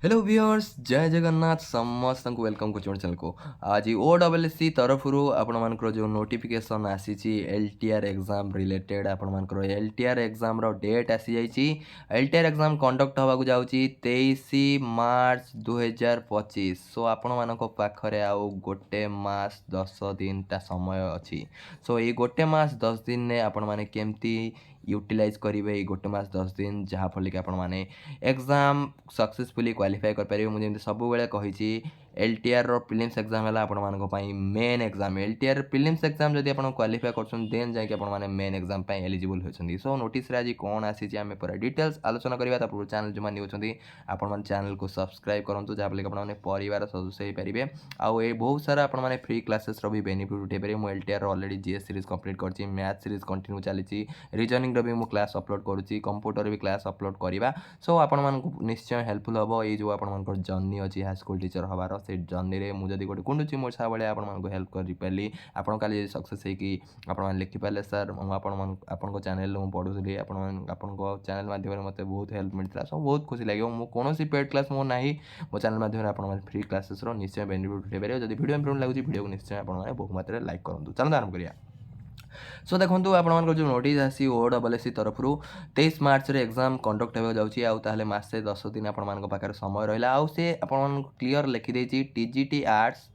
Hello viewers जय जगन्नाथ समस्त welcome कर चैनल को आज ओडब्ल्यूएससी तरफ आपण जो नोटिफिकेशन आसी एलटीआर एग्जाम रिलेटेड आपण एलटीआर एग्जाम रो डेट आसी जाइए। एलटीआर एग्जाम कंडक्ट होगा जाऊँगी 23 मार्च 2025। सो आपण मानक पाखरे आउ गोटे मास 10 दिन टा समय अच्छी। सो ये गोटे मास 10 दिन ने आपण माने केमती यूटिलाइज करेंगे गोटे मास 10 दिन जहाँफल कि आपण माने एग्जाम सक्सेसफुली क्वालिफाई करेंगे। मुझे सब कही एलटीआर प्रिलिम्स एग्जाम है आपण main exam LTR prelims exam जब आप क्वालिफाई कर जाए मेन एग्जाम एलिजिबल होती। सो नोटिस आज कौन आसी आम पूरा डिटेल्स आलोचना करवा पूर्व चैनल जो मैंने होती आपण चैनल को सब्सक्राइब करूँ जहाँफल कि आपने परिवार सदस्य हो पारे। आउ ये बहुत सारा आपने फ्री क्लासेस भी बेनिफिट उठे पारे। मुझे LTR already GS series complete कर मैथ सीरीज कंटिन्यू चली रिजनिंग भी मुझे क्लास अपलोड करुँची कंप्यूटर भी क्लास अपलोड करवा। सो आपण निश्चय हेल्पफुल हम ये जो आप जर्नी अच्छी हाईस्कल टीचर हबार से जर्नी में मुझे गोटे कुंडुची मो छा भाई आपको हेल्प करी आप सक्सेस हो लिखिपारे सर आपण चैनल मुझे पढ़ुली आपको चैनल माध्यम मत बहुत हेल्प मिलता। सो बहुत खुशी लगे मुझे पेड क्लास मो ना मो चैनल माध्यम आप फ्री क्लासेस निश्चय बेनिफिट उठे पारे। जब वीडियो इंप्रूव लगे वीडियो को निश्चय आप बहु मात्रा लाइक करूँ। चलो आरंभ करिए। सो देखो आप जो नोटिस आसी ओडब्ल्यूएससी तरफ 23 मार्च रे एग्जाम कंडक्ट होगा जाऊँगी आउ मासे 10 दिन आप समय रहा आउ से क्लीयर लिखिदे टीजीटी आर्ट्स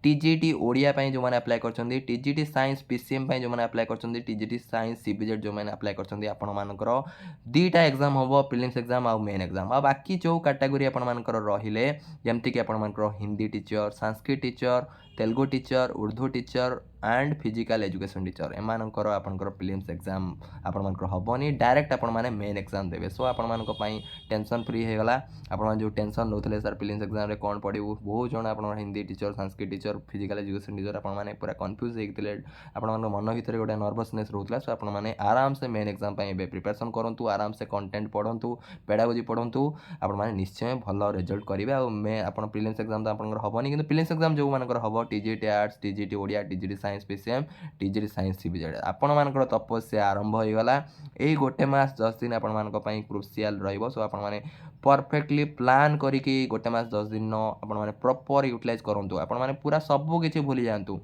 टीजीटी ओडिया जो मैंने अप्लाई कर टीजीटी साइंस पीसीएम जो मैंने अप्लाई कर टीजीटी साइंस सीबीजेड जो मैंने अप्लाई कर दीटा एग्जाम हम प्रिलिम्स एग्जाम आउ मेन एग्जाम आ बाकी जो कैटेगरी आपर रहिले जमती आपर Hindi teacher Sanskrit teacher Telugu teacher Urdu teacher and physical education teacher एमानकर आपनकर प्रिलिम्स एग्जाम आपनकर हबनी डायरेक्ट आपण माने मेन एग्जाम देबे। सो आपण मानक पई टेंशन फ्री हे गला। आपण जो टेंशन नोथले सर प्रिलिम्स एग्जाम रे कोन पढिबो बहुत जण आपण Hindi teacher Sanskrit teacher physical education teacher आपण माने पूरा कंफ्यूज हेतिले आपण मानक मन भितर गोटे नर्वसनेस रहउतला। सो आपण माने आराम से मेन एग्जाम पई बे प्रिपरेशन करंतु आराम से कंटेंट पढंतु पेडागोजी पढंतु आपण माने निश्चय भलो रिजल्ट करिवे। आ मे आपण प्रिलिम्स एग्जाम तो आपनकर हबनी किंतु प्रिलिम्स एग्जाम जो मानकर हबो TGT arts TGT Odia TGT science PCM TGT science CBZ आपण मानकर तपस्या आरंभ हो गला। यही गोटे मास 10 दिन आपण मानक पई क्रुशियल रहइबो। सो आपण माने परफेक्टली प्लान करिकि गोटे मास 10 दिन आपण माने प्रॉपर यूटिलाइज करंतु आपण माने पूरा सब किछि भूली जांतु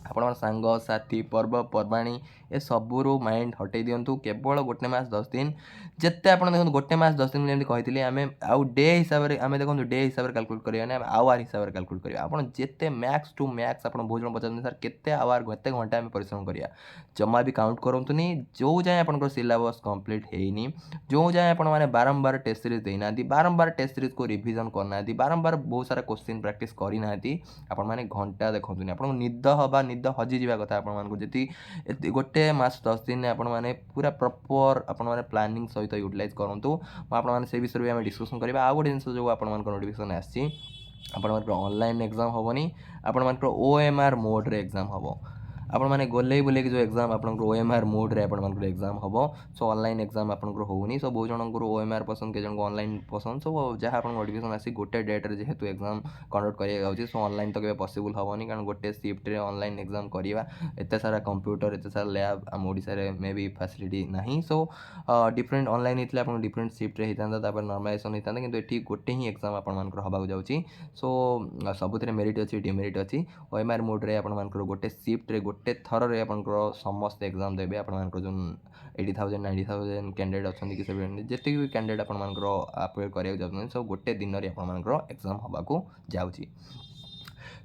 आपण सांग साथी पर्वपर्वाणी ए सबू माइंड हटै दिंतु केवल गोटे मास 10 दिन जिते आप देखो गोटे मास 10 दिन जमी कही आम आउ डे हिसाब से आम देखो डे हिसाब से कैलकुलेट करें आवर हिसाब से कैलकुलेट करें आप जिते मैक्स टू मैक्स आप बहुत जन पचार सर केते आवर केते घंटा आम परिश्रम करिया जमा भी काउंट करतुनि जो जाए आप सिलेबस कंप्लीट होनी जो जाए आप बारंबार टेस्ट सीरीज देना बारंबार टेस्ट सीरीज को रिविजन करना बारंबार बहुत सारा क्वेश्चन प्रैक्टिस करना आपने घंटा देखते आप निद हवा निद हजिजा कथा आपको गोटे मास 10 दिन आपने पूरा प्रॉपर आपने प्लानिंग सहित यूटिलाइज करूँ आपने से विषय भी आम डिस्कसन करवा। आ गोटे जिन जो आप नोटिफिकेशन आसी ऑनलाइन एग्जाम हेनी आपण ओएमआर मोड रे एग्जाम हम आपण मैंने गोले बोले जो एग्जाम आप ओएमआर मोड रे आप एग्जाम हम। सो ऑनलाइन एग्जाम आपंकर होनी। सो बहुत जन ओएमआर पसंद के जन ऑनलाइन पसंद सो जहाँ आप नोटिफिकेशन आसी गोटे डेट रे जेहेतु एग्जाम कंडक्ट करा सो ऑनलाइन तो केवे पॉसिबल हेनी कारण गोटे शिफ्ट रे ऑनलाइन एग्जाम करवा एत सारा कंप्यूटर एत सारा लैब आम ओडिशा रे मे भी फैसिलिटी नहीं। सो डिफरेंट ऑनलाइन होता आप डिफरेंट शिफ्ट रे होता नॉर्मलाइजेशन होता कि ये गोटे ही एग्जाम आपंकर होगा जाऊँगी। सो सबुथ मेरिट अच्छी डिमेरिट अच्छी ओएमआर मोड रे आपंकर गोटे शिफ्ट रे गोटे थर रे आपंकर समस्त एग्जाम देवे आपंकर जो 80,000 90,000 कैंडिडेट अच्छा कि जितने भी कैंडिडेट आपंकर अप्लाई कराया चाहते सब गोटे दिन में आपंकर एग्जाम होगा जाऊँगी।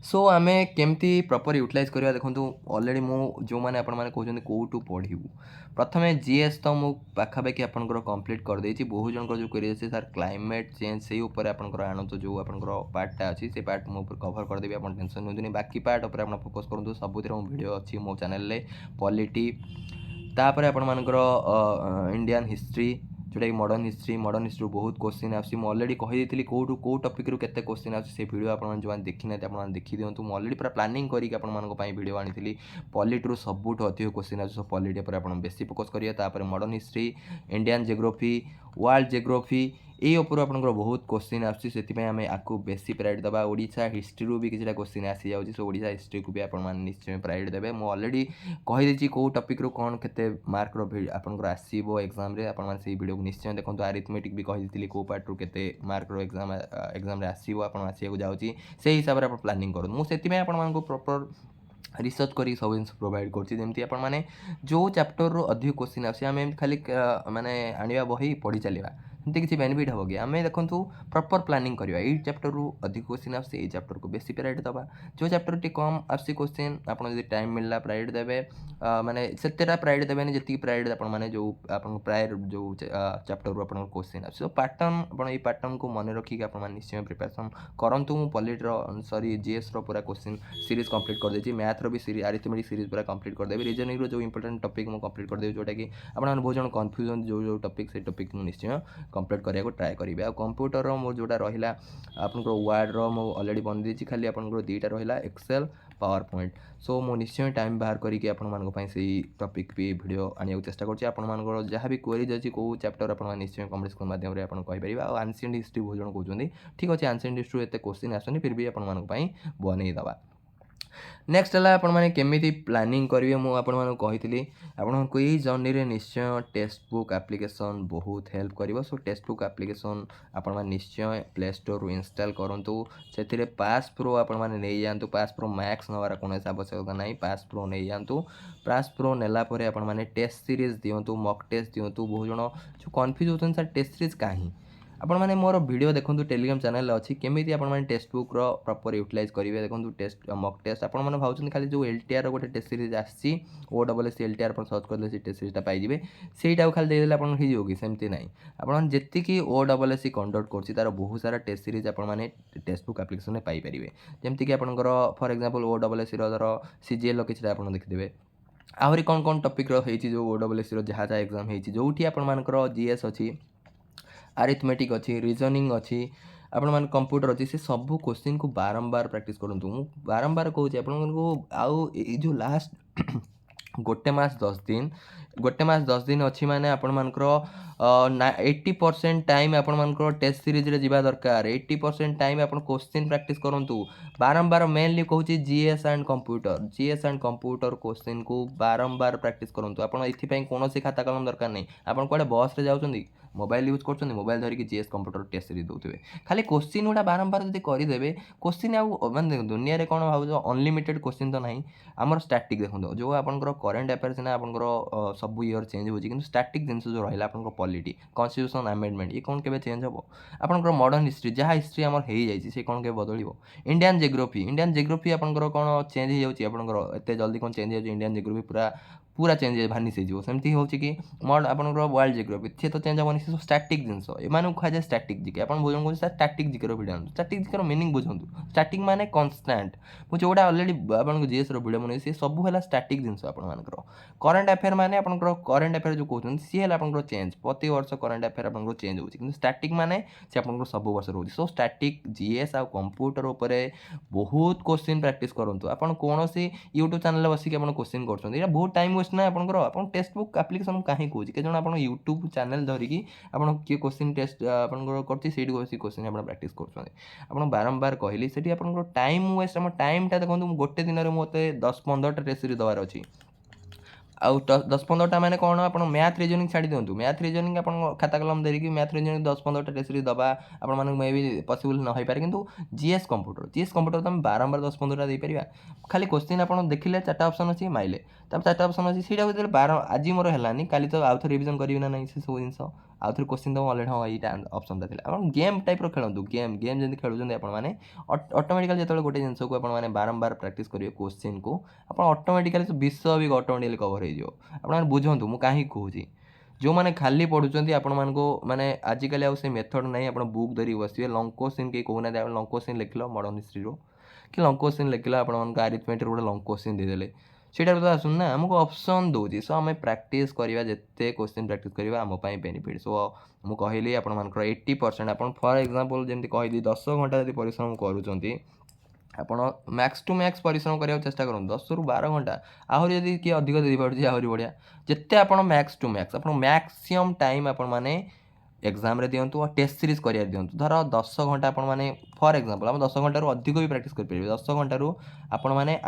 सो आम केमती प्रॉपर यूटिलाइज करवा देखो ऑलरेडी जो मैंने कहते कौटू पढ़ू प्रथम जीएस तो मु पाखापाखि आपंकर कंप्लीट कर देती बहुत जन जो क्वेरी अच्छे सर क्लाइमेट चेंज से ऊपर आपंकर आणत जो आपंकर पार्टा अच्छी से पार्ट मुझे कभर करदेवी आप टेंशन नहीं बाकी पार्ट उपर आप फोकस करूँ सबुतिर मो वीडियो अच्छी मो चैनल पॉलिटी तापर आपर इंडियन हिस्ट्री जोटा कि मॉडर्न हिस्ट्री बहुत क्वेश्चन आसी ऑलरेडी कही कौटू कौ टपिक रू केते क्वेश्चन आसे वीडियो आप जो देखी ना आप देखी दिंतु मुझे ऑलरेडी पूरा प्लानिंग करके वीडियो आनी पॉलिट रू सबुठ अधिक क्वेश्चन आस पॉलिटी पर आप बेसी फोकस करिए modern history Indian geography world geography ये ऊपर आपंकर बहुत क्वेश्चन आम आपको बेसी प्रायोरिटी देवा ओडिशा हिस्ट्री भी किसी क्वेश्चन आसी जाऊँगी सो ओडिशा हिस्ट्री को भी आप निश्चय प्रायोरिटी देवे मुझे ऑलरेडी कहीदे कौ टॉपिक रू कौन के मार्क आपंकर आसो एग्जाम से वीडियो को निश्चय देखो आरिथमेटिक भी कही कौ पार्ट रू के मार्क रो एग्जाम एग्जाम आसो आसको जाऊँगी से हिसाब से आप प्लानिंग करूँ मुझे आपको प्रॉपर रिसर्च करी सब जिन प्रोवाइड करमती आपने जो चैप्टर रू अधिक क्वेश्चन आम खाली माने आने बही पढ़ी चलवा एमती किसी बेनिफिट हम कि आम देखूँ प्रॉपर प्लानिंग करवा ये चैप्टर रू अधिक क्वेश्चन आसे चैप्टर को बेसी प्रायोरिटी दवा जो चैप्टर टी कम आसी क्वेश्चन आपड़ जो टाइम मिलला प्रायोरिटी देवे माने सेतेटा प्रायोरिटी देवे जी प्रायोरिटी आपने जो आप प्राय जो चैप्टर रू आप क्वेश्चन आस पैटर्न आप पैटर्न को मन रखिक आप निश्चय प्रिपरेशन करूँ मुझे पॉलिटर सॉरी जीएस रो पूरा क्वेश्चन सीरीज कंप्लीट कर देती मैथ रो भी सीरीज आरिथमेटिक सीरीज पूरा कंप्लीट करदेवी रीजनिंग रो जो इंपोर्टेंट टॉपिक मुझे कंप्लीट करदेवी जोटा कि आप बहुत जन कन्फ्यूजन जो टॉपिक से टॉपिक निश्चय कंप्लीट करने को ट्राए करेंगे आ कंप्यूटर मोर जोटा रहा आपंकर वार्ड रो ऑलरेडी बन देती खाली आपंकर दुईटा रहा एक्सेल पावर पॉइंट सो मो निश्चय टाइम बाहर करके से टॉपिक भी वीडियो आने चेष्टा कर जहाँ भी क्वेरीज अच्छी कौ चैप्टर आप निश्चय कमेंट स्कूल माध्यम आप कहीपर आंसिएंट हिस्ट्री बहुत जन कहते ठीक अच्छे आंसिएंट हिस्ट्री एत क्वेश्चन आसनी फिर भी आप बनईदवा नेक्स्ट है आपने केमी प्लानिंग करेंगे मुझे कही आपको यही जर्नी रे निश्चय टेक्स्ट बुक एप्लिकेशन बहुत हेल्प कर सो टेक्स्ट बुक एप्लिकेशन आप निश्चय प्ले स्टोर रू इंस्टॉल करूँ से पास प्रो आपने नहीं जातु पास प्रो मैक्स नवार कौन आवश्यकता ना पास प्रो नहीं जातु पास प्रो नेलापर आपने टेस्ट सीरीज दिंतु मक टेस्ट दिंतु बहुत जन जो कन्फ्यूज होते सर टेस्ट सीरीज कहीं आपण मैंने मोर वीडियो देखो टेलीग्राम चैनल अच्छी केमी आप टेक्स्ट बुक रो प्रॉपर यूटिलाइज करेंगे देखो टेस्ट मक टेस्ट आपने भावुँ खाली जो एलटीआर गोटे टेस्ट सीरीज आसी OSS एलटीआर आप सर्च करदे से टेस्ट सीरीजटा पाइबे सहीटा खाली देदेले आप होगी सेमती ना आपन जी OSS कंडक्ट कर तार बहुत सारा टेस्ट सीरीज आपने टेक्स्ट बुक एप्लिकेशन पाइपर जमीक आपंकर फॉर एग्जांपल OSS धर CGL किसी आप देखिए आहरी कौन कौन टॉपिक रही जो OSS जहाँ जहाँ एग्जाम होती जो आपर जीएस अच्छी आरिथमेटिक अच्छी रीजनिंग अच्छी आपण मैंने कंप्यूटर अच्छी से सब क्वेश्चन को बारंबार प्रैक्टिस करूँ मुझे बारंबार कहूँ आपको जो लास्ट गोटे मास 10 दिन अच्छी माने आपण मानकर 80% टाइम आपण मानकर टेस्ट सीरीज रे जीवा दरकार 80% टाइम आपण क्वेश्चन प्रैक्टिस करंतु बारंबार मेनली कहूँ जीएस एंड कंप्यूटर क्वेश्चन को बारंबार प्रैक्टिस करंतु आपण एथि कौन खाता कलम दरकार नहीं आपण कुआडे बस रे जाउछंदी मोबाइल यूज कर मोबाइल धरिकी जीएस कंप्यूटर टेस्ट सीरीज दौथे खाली क्वेश्चन गुड़ा बारंबार जब करदे क्वेश्चन आने दुनिया में कौन भाव अनलिमिटेड क्वेश्चन तो नहीं आमर स्टैटिक देखो जो आपंकर करेन्ट अफेयर्स ना आपंकर सब ईयर चेंज होती कि स्टैटिक जिन जो रहा आपंकर पॉलिटी कॉन्स्टिट्यूशन अमेंडमेंट ये कौन के चेंज हम आपंकर मॉडर्न हिस्ट्री जहाँ हिस्ट्री आम हो जाए कौन के बदल इंडियन जियोग्राफी आपंकर कौन चेंज हो एत जल्दी कौन चेंज हो इंडियन जियोग्राफी पूरा चेंज भानिश हो सेमती हो कि आपंकर वर्ल्ड जियोग्राफी सी तो चेंज हेनी सब स्टैटिक जिन एम कहुए स्टैटिक जिके आप बुझे स्टैटिक जिके वीडियो स्टैटिक जिकर मीनिंग बुझुँ स्टैटिक माने कन्स्टांट मुझे जोटा ऑलरेडी आपको जीएस वीडियो बन सी सब है स्टैटिक जिन आपर करेन्ट अफेयर माने आपंकर करेन्ट अफेयर जो कहते सी है आपंकर चेंज प्रति वर्ष करेन्ट अफेयर आपंकर चेंज हो स्टैटिक माने से आपंकर सब वर्ष रोचे सो स्टैटिक जीएस आ कंप्यूटर उपर बहुत क्वेश्चन प्रैक्टिस करूँ आप कौन सी यूट्यूब चैनल बसिक क्वेश्चन कर बहुत टाइम वेस्ट ना आप टेक्स्ट बुक एप्लिकेशन कहीं कौन के आप यूट्यूब चैनल धरिकी आप किए क्वेश्चन टेस्ट आपसी क्वेश्चन आप प्रैक्टिस कर बारंबार कहली से आप टाइम वेस्ट आम टाइमटा देखो गोटे दिन में मत 10-15 टेस्ट सीरीज देवार अच्छी आउ 10-15टा मैंने कौन आप मैथ रीजनिंग छाड़ी दिंतु मैथ रीजनिंग आप खाता कलम धरिकी मैथ रीजनिंग 10-15टा टेस्ट सीरीज दबा आप मे भी पॉसिबल न हो पारे किंतु जीएस कंप्यूटर तो बारंबार 10-15टा दे पारिबा खाली क्वेश्चन आप देखिले 4टा ऑप्शन अच्छी माइले तब 4टा ऑप्शन अच्छी सीटा बार आज मोर है काली तो आउ थे रिविजन करी ना नहीं से सब जिन आउ थे क्वेश्चन तो ऑलरेडी हाँ यहाँ ऑप्शन था आप गेम टाइप खेलु गेम जमी खेलुँच आपने ऑटोमेटिकली जो गोटे जिन को आपने बारंबार प्रैक्टिस करेंगे क्वेश्चन को आप ऑटोमेटिकली विषय भी ऑटोमेटिकली कवर हो बुझुँ मुझे कहीं कहूँ जो मैंने खाली पढ़ुंट आपण माने आजिकल आउ से मेथड नहीं आप बुक धरी बसवे लंग क्वेश्चन कहीं कहूना लंग क्वेश्चन लिखल मॉडर्न हिस्ट्री कि लंग क्वेश्चन लिखल आप आरिथमेटिक गोटे लंग क्वेश्चन देदेले सीटा तो आसुन ना आमको ऑप्शन दूसरी सो आम प्रैक्टिस करवा जिते क्वेश्चन प्रैक्टिस करवा आम बेनिफिट सो मुझे कहली आपर 80% आप फॉर एग्जांपल जमी कहली 10 घंटा जब परिश्रम करूँ आप मैक्स टू मैक्स परिश्रम करने चेष्टा करूँ 10 ରୁ 12 घंटा आहरी जदि किए अधिक दे पारे आहरी बढ़िया जिते आप मैक्स टू मैक्स आप मैक्सीम टाइम आप एग्जाम रे दिंतु और टेस्ट सीरीज करिया दिंतु धर 10 घंटा आपण माने फॉर एग्जांपल हम 10 घंटा अधिक भी प्रैक्टिस कर परिबे 10 घंटा आपण माने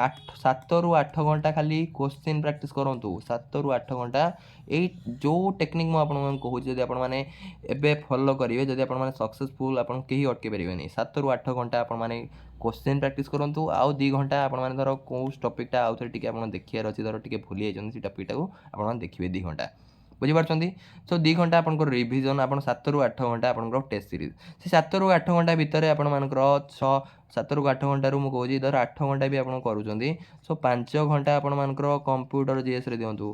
7 रु 8 घंटा खाली क्वेश्चन प्रैक्टिस करंतु 7 रु 8 घंटा ए जो टेक्निक मु आपण माने कहू जदी आपण माने एबे फॉलो करिवे जदी आपण माने सक्सेसफुल आपण केही अटके परिबेनी 7 रु 8 घंटा आपण माने क्वेश्चन प्रैक्टिस करंतु आउ 2 घंटा आपण माने धर को टॉपिकटा आउ थरे टिके आपण देखियार अछि धर टिके भूली जाइछन से टॉपिकटा को आपण माने देखिबे 2 घंटा बुझीपार्टी सो 2 घंटा आपन रिविजन आप 7 रु 8 घंटा आपन टेस्ट सीरीज से 7 रु 8 घंटा भितर आपण मानकर 7 रु 8 घंटा रु मुझे धर 8 घंटा भी आपन करूछंती सो 5 घंटा आपण मानकर कंप्यूटर जीएस रे दियंतु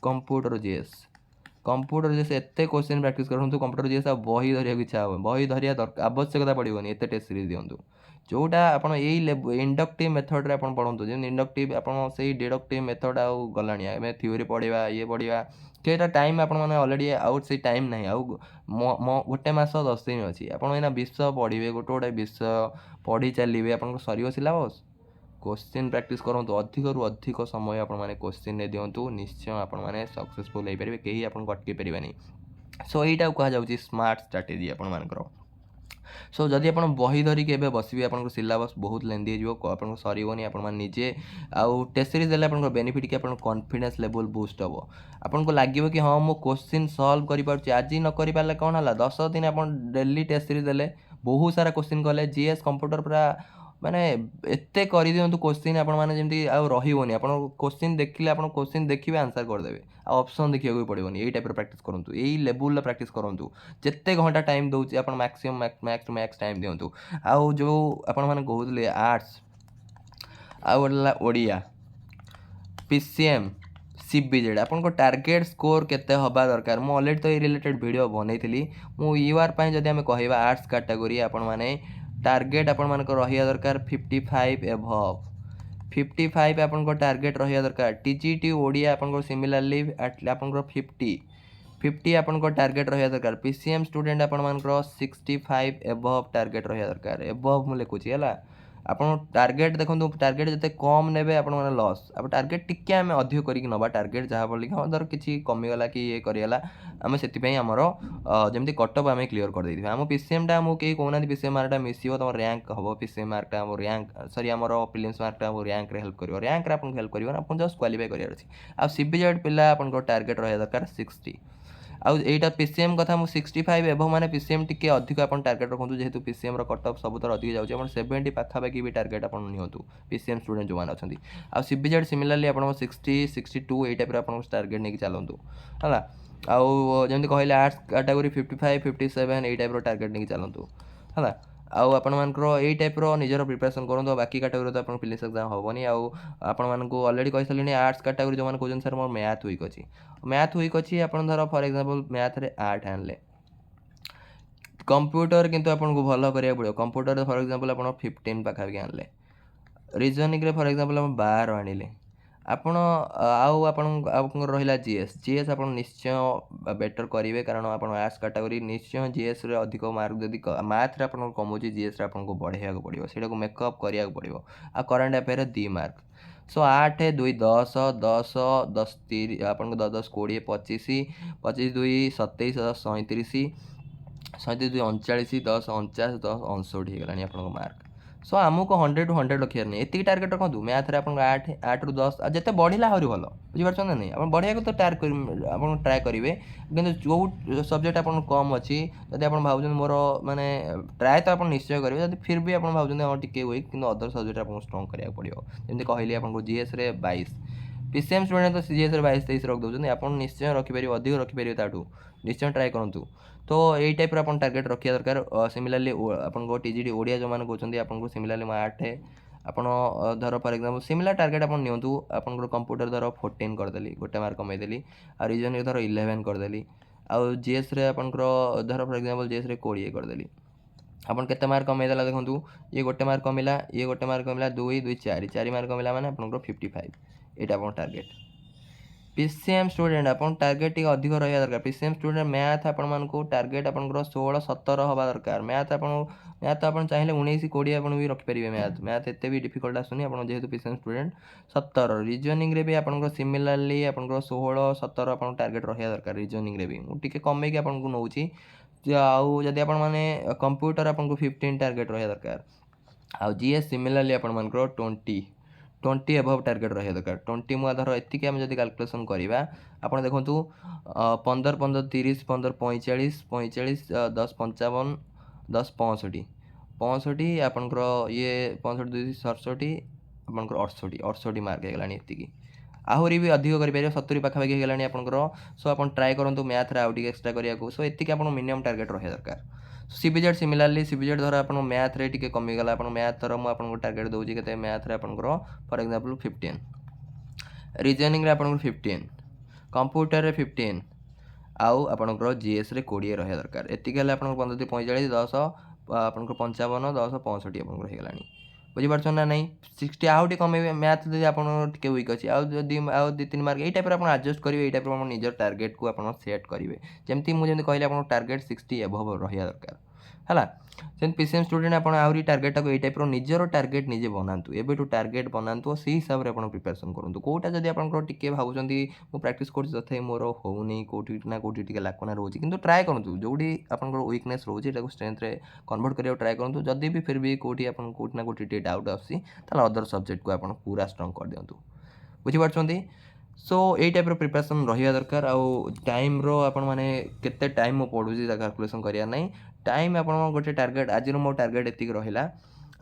कंप्यूटर जीएस एते क्वेश्चन प्रैक्टिस करंतु कंप्यूटर जीएस बही धरिया इच्छा हो बही धरिया आवश्यकता पड़ोनी एते टेस्ट सीरीज दियंतु जोटा आपण यही इंडक्टिव मेथड रे आपण पढ़ंतु जे इंडक्टिव आपण से डिडक्टिव मेथड आउ गलानी एमे थ्योरी पढ़िबा ये पढ़िबा केटा टाइम आपण माने ऑलरेडी आउट से टाइम नहीं आउ गोटे मास 10 दिन अछि आपण एना विषय पढ़िबे गोटे गोटे विषय पढ़ी चलिबे आपण सरियो सिलेबस क्वेश्चन प्रैक्टिस करंतु अधिक रु अधिक समय आपण माने क्वेश्चन ने दियंतु निश्चय आपण माने सक्सेसफुल हे परिबे केही आपण कटके परिबानी सो एटा कहा जाउची स्मार्ट स्ट्रेटजी आपण मानकर सो जदि आप बही धरिक एवं बसबे आप सिलेबस बहुत लेंदी हो आप सरबनी आप निजे आउ टेस्ट सीरीज देले आप बेनिफिट कि कॉन्फिडेंस लेवल बूस्ट हम आपको लगे कि हाँ मु क्वेश्चन सॉल्व कर आज न कर पारे कौन है 10 दिन आप डेली टेस्ट सीरीज देले बहुत सारा क्वेश्चन कले जीएस कंप्यूटर पूरा माने एते कर दियंतु क्वेश्चन आपण माने जेमती आ रहिबोनी आपण क्वेश्चन देखिले आपण क्वेश्चन देखिबे आंसर कर देबे आ ऑप्शन देखिया को पड़िबोनी एई टाइप रो प्रैक्टिस करंतु एई लेवल ला प्रैक्टिस करंतु जेते घंटा टाइम दउची आपण maximum max to max time दियंतु आ जो आपण माने कहउतले आर्ट्स आ ओडिया पीसीएम सीबीजेड आपन को टारगेट स्कोर केते हबा दरकार मु ऑलरेडी तो ए रिलेटेड वीडियो बनैथिली मु ईआर पय जदी हमें कहबा आर्ट्स कैटेगरी आपण माने टारगेट आपण मान रहा दरकार 55 एभव 55 आपन टारगेट रहा दरकार टीजीटी ओडिया आपन सिमिलरली आपन 50 आपन टारगेट रहा दरकार पीसीएम स्टूडेंट आपण मान 65 एभव टारगेट रहा दरकार एभव मु लिखुची है आपन टारगेट देखो टारगेट जते कम नेबे आपण माने लॉस अब टारगेट टिके आमे अधिक करिक नबा टारगेट जहा बोली हम धर किछि कमी गला कि ये करियला आमे सेति पई हमरो जेमति कटअप आमे क्लियर कर देथि हम पीसीएम टा हम के कोना पीसीएम मार्क मिसियो तम रैंक हबो पीसीएम मार्क टा हम रैंक सॉरी हमरो प्रीलिम्स मार्क टा हम रैंक रे हेल्प करियो रैंक रे आपन हेल्प करियो आपन जस्ट क्वालीफाई करियर अछि आ सीबीजेड पिला आपन को टारगेट रहा दरकार 60 आउ एटा पीसीएम कथा मु 65 एभव माने पीसीएम टिके अधिक आपन टारगेट रखंतु जेहेतु पीसीएम रो कट ऑफ सबुतर अधिक जाउची आपन 70 पाखा बाकी भी टारगेट आपन नियंतु पीसीएम स्टूडेंट जो मान अछंती आ सीबीजेड सिमिलरली आपन 60 62 ए टाइप रो आपन टारगेट नेकी चलंतु हला आउ जेमति कहले आर्ट्स कैटेगरी 55 57 ए टाइप रो टारगेट नेकी चलंतु हला आउ आपण मानकर ए टाइप रो निजर प्रिपरेशन करंतु बाकी कैटेगरी तो आपण प्रीलिम्स एग्जाम होबनी आउ आपण मानकू ऑलरेडी कहि सलिनी आर्ट्स कैटेगरी जो मान कोजन सर मोर मैथ वीक अच्छी आपण धर फॉर एग्जांपल मैथ रे 8 आनले कंप्यूटर किंतु आपन को भलो करिया पड़ो कंप्यूटर फॉर एग्जांपल आपण 15 पाखा के आनले रीजनिंग रे फॉर एग्जांपल आपण 12 आनिले आपण आउ आपण रहिला जीएस आपण निश्चय बेटर करिवे कारण आपण आर्ट्स कैटेगरी निश्चय जीएस रे अधिक मार्क जदी मैथ रे आपण कमोची जीएस रे आपण को बढ़िया को पड़िबो सेटा को मेकअप करिया को पड़िबो आ करंट अफेयर 2 मार्क सो 8 2 10 10 10 30 आपन को 10 20 25 25 2 27 10 37 37 2 39 10 49 10 59 हे गलानी आपन को मार्क सो आमको 100 टू 100 रखियार नहीं एति टारगेट रखंतु मैथ रे आपन 8 रु 10 जते बढ़िला हरि भलो बुझि परछन नहीं आपन बढ़िया को तो आपन ट्राई करिवे किंतु जो सब्जेक्ट आपन कम अछि जदि आपन भाबुजन मोर माने ट्राई तो आपन निश्चय करिवे जदि फिर भी आपन भाबुजन हम टिके वीक किंतु अदर सब्जेक्ट आपन स्ट्रांग करिया पड़ियो जेंति कहली आपन को जीएस रे 22 पीसीएम स्टूडेंट तो जीएस रे 22 23 रख दउछन आपन निश्चय रखि परियो अधिक रखि परियो ताटू निश्चय ट्राई करंतु तो यही टाइप अपन टारगेट रखिया दरकार सिमिलरली अपन को टीजीडी ओडिया जो मान कहते आपन को सिमिलरली 8 है अपन धर फॉर एग्जांपल सिमिलर टारगेट अपन नियंतु अपन कंप्यूटर धर 14 कर देली गोटे मार्क कमै देली आ रीजनिंग धर 11 कर देली आ जीएस रे अपन धर फॉर एग्जांपल जीएस रे 20 कर देली अपन केते मार्क कमै देला देखंतु ये गोटे मार्क कमिला ये गोटे मार्क कमिला 2 2 4 4 मार्क कमिला माने अपन को 55 एटा अपन टारगेट पीसीएम स्टूडेंट अपन टारगेट अधिक रहा दरकार पीसीएम स्टूडेंट मैथ आपण मान को टारगेट अपन 16 17 हवा दरकार मैथ अपन चाहिए 19 20 अपन भी रखि परिबे मैथ एते भी डिफिकल्ट आसुनी अपन जेहेतु पीसीएम स्टूडेंट 17 रीजनिंग रे भी अपन सिमिलरली अपन 16 17 अपन टारगेट रहा दरकार रीजनिंग रे भी मु टिके कमे के अपन को नउची आउ जदि आपण माने कंप्यूटर आपनको 15 टार्गेट रहिया दरकार आउ जीएस सिमिलरली आपण मानकर 20 एबव टार्गेट रहिया दरकार 20 मुआ धर एतिके हम जदि कैलकुलेशन करिबा आपण देखंतु 15 15 30 15 45 45 10 55 10 65 65 आपनकर ये 65 2 67 आपनकर 68 68 मार्क हेगलानी एतिकी आहुरी भी अधिक करें 70 पाखापाखि होगलानी आपंकर सो आप ट्राए करूँ मैथ आउ टे एक्सट्रा करा सो ये आप मिनिमम टार्गेट रहा दरकार सीबीजेड सिमिलारली सीबीजेड धर आप मैथ रे टिके कमीगला आप मैथ धर मुझे टार्गेट दूसरी के मैथ रे आपंकर फॉर एग्जांपल 15 रीजनिंग रे आपंकर 15 कंप्यूटर रे 15 आउ आपंकर जीएस रे 20 रहा दरकार एतिक आप 15 45 10 आपंकर 55 10 65 आपंकर होगलानी बुझीपार ना नहीं 60 आउ टे कमे मैथ जब आप वीक अच्छे आउ 2-3 मार्क यही टाइप आडजस्ट करेंगे यही टाइप निजर टार्गेट को आप सेट करेंगे जमती मुझे कहली आप टार्गेट 60 एबव रहा दरकार है से पीसीएम स्टूडेंट आप आहरी टार्गेट को टाइप निजर टार्गेट निजे बनातु एबेठू टार्गेट बनातु से हिसाब से आप प्रिपेरेसन करूँ कौटा जब आप भावुँ मुझे प्राक्ट कर मोर होनी कौटी ना कौटी लाकुना रोचे कि ट्राए करूँ जो आप वीकनेस रोचे स्ट्रेंथ रे कन्वर्ट करने ट्राए करूँ जदि भी फिर भी कौटी कौटी ना कौटी डाउट आसी अदर सब्जेक्ट को आप पूरा स्ट्रंग कर दिंतु बुझीपार सो यही टाइप प्रिपेरेसन रहा दरकार आउ टाइम रो आपण माने केते टाइम मो पढ़ुची कैलकुलेशन करिया नहीं टाइम आप गोटे टार्गेट आज मो टार्गेट एतिक रहा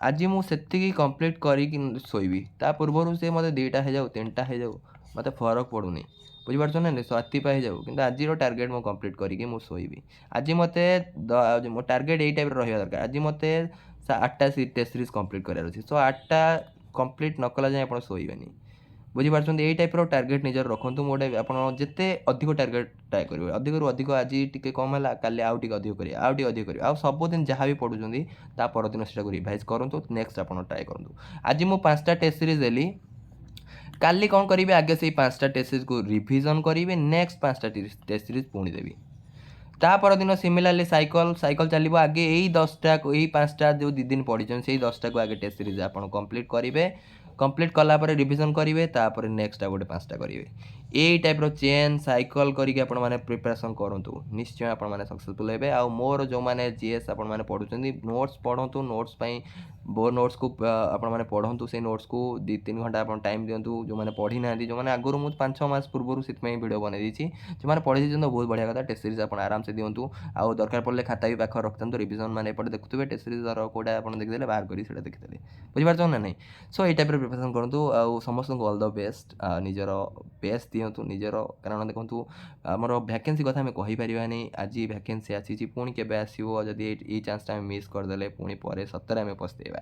आज मुझे कंप्लीट करी शोबी ता पूर्व से मत 2टा हो जाऊ 3टा हो जाऊ मत फरक पड़ूनी बुझीपार ना राति पाई जाऊ कि आज टार्गेट मो कंप्लीट करी मुझे शोबी आज मत मो टार्गेट यही टाइप रहा दरकार आज मत 8टा टेस्ट सीरीज कंप्लीट करार अच्छे सो 8टा कंप्लीट न कला जाए आप शोबे बुझीपार यही टाइप टार्गेट निजर रखुँ गोटे आप जिते अधिक टार्गेट ट्राए करेंगे अधिक रू अधिक आज टी कम है काली आउ टे अधिक करेंगे आउ टे अधिक करेंगे आउ सबुदिन जहाँ भी पढ़ुं परदिन से रिभाइज करूँ नेक्स्ट आप ट्राए करूँ आज मुझे 5टा टेस्ट सीरीज देली काली कौन करेंगे आगे से 5टा टेस्ट सीरीज को रिविजन करेंगे नेक्स्ट 5टा टेस्ट सीरीज पुणी देवी ता परदिन सिमिलारली साइकल साइकल चलो आगे यही 10टा यही 5टा जो 2 दिन पढ़ी से 10टा को आगे टेस्ट सीरीज आप कंप्लीट करेंगे कंप्लीट कलापर रिविजन करेंगे तापर नेक्स्ट गोटे 5टा करेंगे यही टाइप चेन साइकल करके आप प्रिपेरेसन करूँ निश्चय आप सक्सेसफुल हे आ मोर जो मैंने जीएस आप पढ़ुं नोट्स पढ़ु नोट्स बो नोट्स को आप पढ़ु से नोट्स को 2-3 घंटा आप टाइम दिंतु जो मैंने पढ़ी ना जो मैंने आगुरी मुझे 5-6 मास पूर्व से वीडियो बनई जो मैंने पढ़ी तो बहुत बढ़िया कथा टेस्ट सीरीज आप आराम से दिंतु आउ दरकार पड़े खाता भी पाखे रखता रिविजन मैंने एपटे देखुए टेस्ट सीरीज धर कौटा आप देखिए बाहर कर देखिए बुझीपार ना नहीं सो ये टाइप प्रिपेरेसन करूँ आउ समस्त ऑल द बेस्ट निजर बेस्ट दिंतु निजर कारण देखो आमर भैकेंसी कथा आम कहीपर आज भैकेंसी आसी पुणी के आसो जदि ये चान्सटा मिस करदे पुणी पर सतरे आम पस्तेवा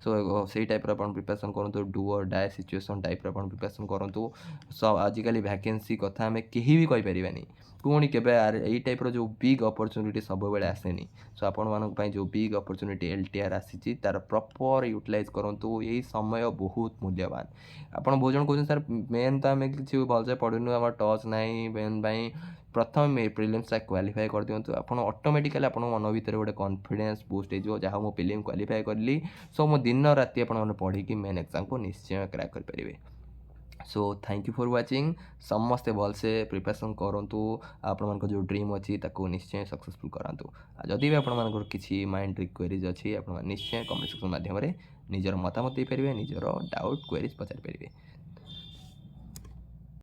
सो से टाइप प्रिपेरेसन करूँ डू और डाए सिचुएसन टाइप प्रिपेरेसन करूँ सब आजिकल भैकेंसी कथा आम कहीं भी कहीपर पुणी के यही टाइप जो बिग अपरच्युनिटी सब बेले आसेनी सो आपण मानी जो बिग अपरच्युनिटी एलटीआर आसी तार प्रॉपर यूटिलाइज करूँ यही समय बहुत मूल्यवान आपड़ बहुत जन कहते सर मेन तो आम कि भलसे पढ़ुनु आम टच ना मेन प्रथम प्रिलिम्स क्वालिफाई कर दिंतु आप ऑटोमेटिकली आप मन भर गोटे कॉन्फिडेंस बूस्ट हो जहाँ मुझे प्रिलिम क्वालिफाई कली सो मो दिन राति आप पढ़ी मेन एग्जाम को निश्चय क्रैक करेंगे so thank you for watching समस्ते भलसे प्रिपेरेसन करूँ आपण जो ड्रीम अच्छी निश्चय सक्सेसफुल करातु जदि भी आप किसी माइंड रिक्वेरीज अच्छी आप निश्चय कमेंट सेक्शन माध्यम निजर मतामत दे पारे निजर डाउट क्वेरीज पचारि पारे